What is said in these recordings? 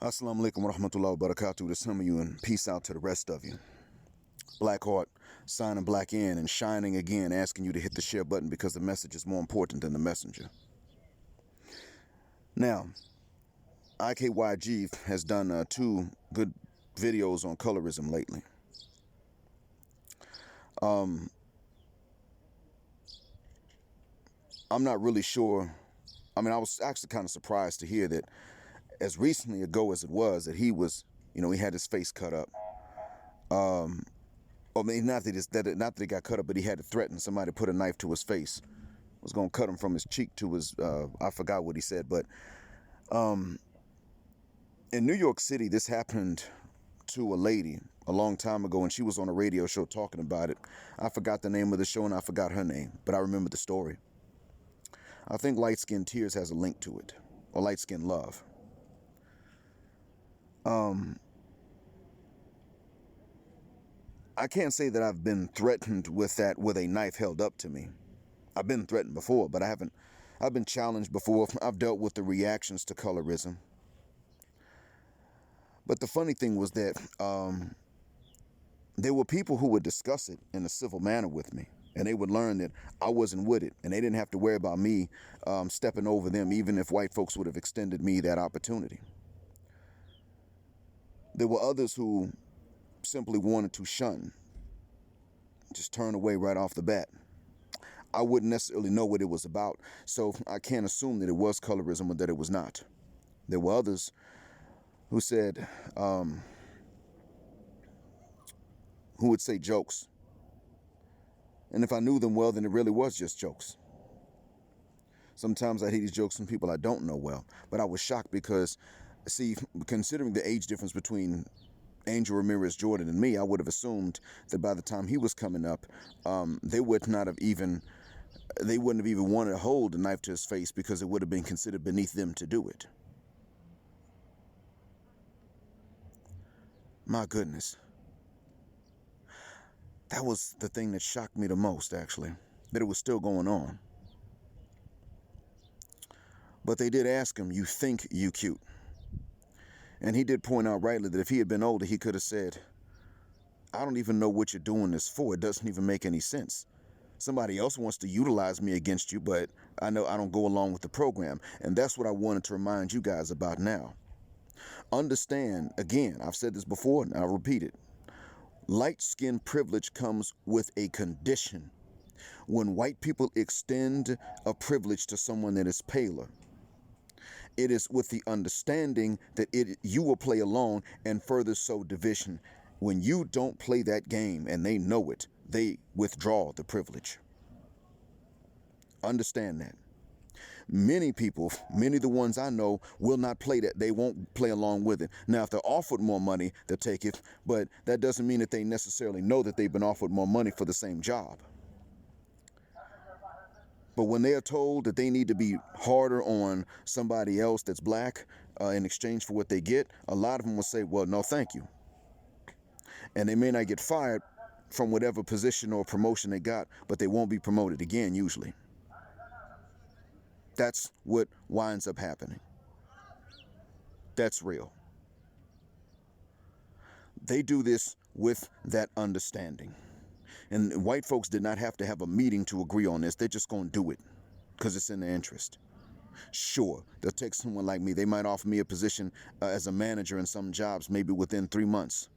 Assalamu alaikum wa rahmatullahi wa barakatuh to some of you, and peace out to the rest of you. Blackheart signing black in and shining again, asking you to hit the share button because the message is more important than the messenger. Now, IKYG has done two good videos on colorism lately. I'm not really sure. I mean, I was actually kind of surprised to hear that as recently ago as it was, that he was, he had his face cut up. I mean, not that he got cut up, but he had to threaten somebody to put a knife to his face. Was going to cut him from his cheek to his, I forgot what he said, but in New York City, this happened to a lady a long time ago, and she was on a radio show talking about it. I forgot the name of the show, and I forgot her name, but I remember the story. I think Light Skin Tears has a link to it, or Light Skin Love. I can't say that I've been threatened with that with a knife held up to me. I've been threatened before, but I've been challenged before. I've dealt with the reactions to colorism. But the funny thing was that there were people who would discuss it in a civil manner with me, and they would learn that I wasn't with it, and they didn't have to worry about me stepping over them, even if white folks would have extended me that opportunity. There were others who simply wanted to shun, just turn away right off the bat. I wouldn't necessarily know what it was about, so I can't assume that it was colorism or that it was not. There were others who said, who would say jokes. And if I knew them well, then it really was just jokes. Sometimes I hear these jokes from people I don't know well, but I was shocked because, see, considering the age difference between Angel Ramirez Jordan and me, I would have assumed that by the time he was coming up, they wouldn't have even wanted to hold a knife to his face because it would have been considered beneath them to do it. My goodness. That was the thing that shocked me the most, actually, that it was still going on. But they did ask him, "You think you cute?" And he did point out rightly that if he had been older, he could have said, "I don't even know what you're doing this for. It doesn't even make any sense. Somebody else wants to utilize me against you, but I know I don't go along with the program." And that's what I wanted to remind you guys about now. Understand, again, I've said this before and I'll repeat it. Light skin privilege comes with a condition. When white people extend a privilege to someone that is paler, it is with the understanding that you will play along and further sow division. When you don't play that game and they know it, they withdraw the privilege. Understand that. Many people, many of the ones I know, will not play that. They won't play along with it. Now, if they're offered more money, they'll take it, but that doesn't mean that they necessarily know that they've been offered more money for the same job. But when they are told that they need to be harder on somebody else that's black in exchange for what they get, a lot of them will say, "Well, no, thank you." And they may not get fired from whatever position or promotion they got, but they won't be promoted again, usually. That's what winds up happening. That's real. They do this with that understanding. And white folks did not have to have a meeting to agree on this. They're just going to do it because it's in their interest. Sure, they'll take someone like me. They might offer me a position as a manager in some jobs, maybe within 3 months.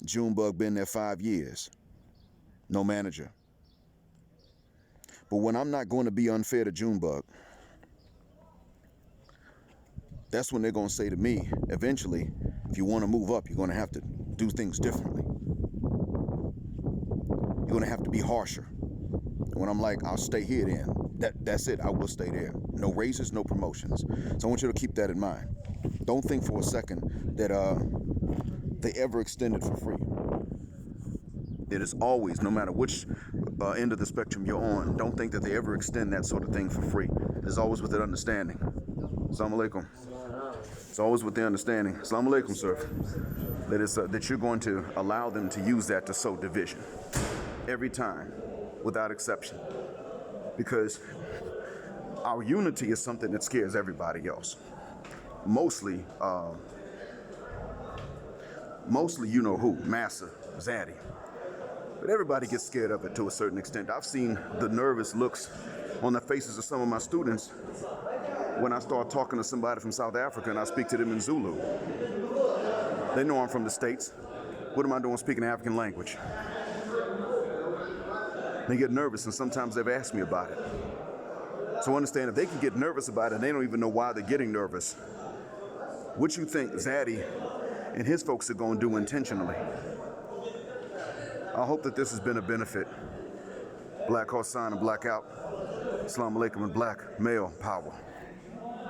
Junebug been there 5 years. No manager. But when I'm not going to be unfair to Junebug, that's when they're going to say to me, eventually, if you want to move up, you're going to have to do things differently. You're going to have to be harsher. And when I'm like, "I'll stay here then," that's it. I will stay there. No raises, no promotions. So I want you to keep that in mind. Don't think for a second that they ever extend it for free. It is always, no matter which end of the spectrum you're on, don't think that they ever extend that sort of thing for free. It is always with that understanding. Assalamu alaikum. It's always with the understanding. Assalamu alaikum, sir. That you're going to allow them to use that to sow division. Every time, without exception. Because our unity is something that scares everybody else. Mostly Mostly you know who, Massa, Zaddy. But everybody gets scared of it to a certain extent. I've seen the nervous looks on the faces of some of my students when I start talking to somebody from South Africa and I speak to them in Zulu. They know I'm from the States. What am I doing speaking the African language? They get nervous, and sometimes they've asked me about it. So understand, if they can get nervous about it and they don't even know why they're getting nervous, what you think Zaddy and his folks are going to do intentionally? I hope that this has been a benefit. Black Horse Sign and Black Out. Assalamu alaikum and black male power.